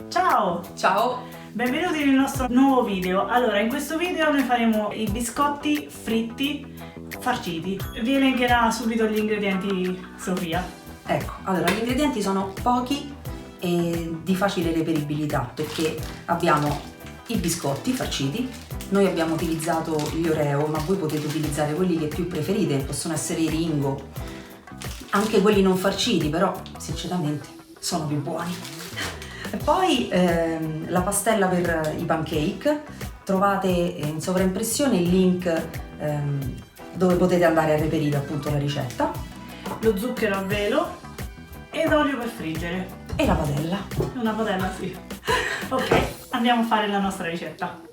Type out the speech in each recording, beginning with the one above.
Ciao! Ciao! Benvenuti nel nostro nuovo video. Allora, in questo video noi faremo i biscotti fritti farciti. Vi elencherà subito gli ingredienti Sofia. Ecco, allora gli ingredienti sono pochi e di facile reperibilità perché abbiamo i biscotti farciti, noi abbiamo utilizzato gli Oreo, ma voi potete utilizzare quelli che più preferite, possono essere i Ringo, anche quelli non farciti, però sinceramente sono più buoni. E poi la pastella per i pancake, trovate in sovraimpressione il link dove potete andare a reperire appunto la ricetta. Lo zucchero a velo ed olio per friggere. E la padella. Una padella, sì. Ok, andiamo a fare la nostra ricetta.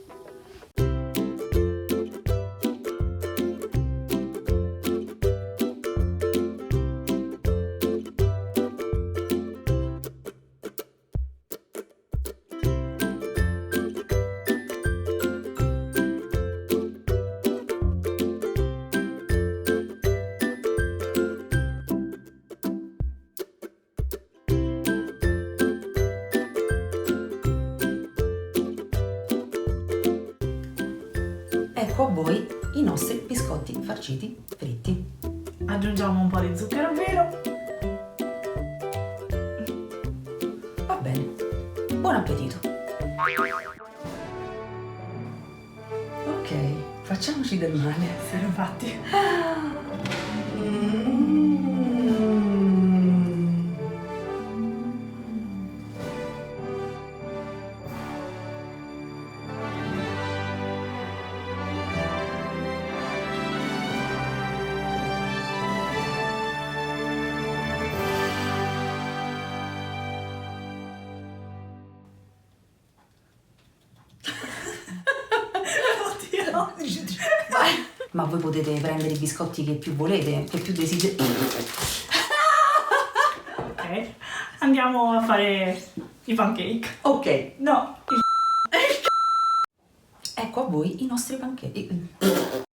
Ecco a voi i nostri biscotti farciti fritti. Aggiungiamo un po' di zucchero a velo. Va bene, buon appetito! Ok, facciamoci del male. Sì, infatti. Oddio. Ma voi potete prendere i biscotti che più volete, che più desiderate. Ok, andiamo a fare i pancake. Ok, No, ecco a voi i nostri pancake.